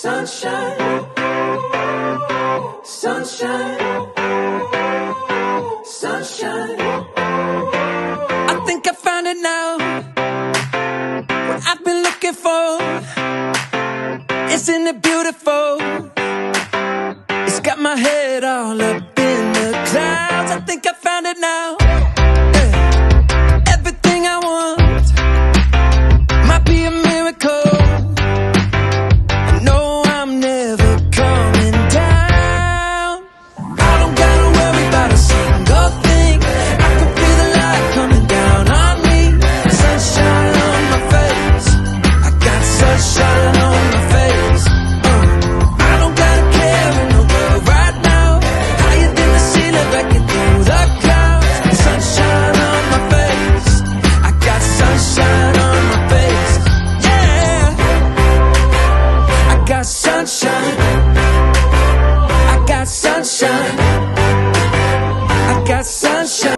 Sunshine, sunshine, sunshine. I think I found it now. What I've been looking for. Isn't it beautiful? It's got my head all up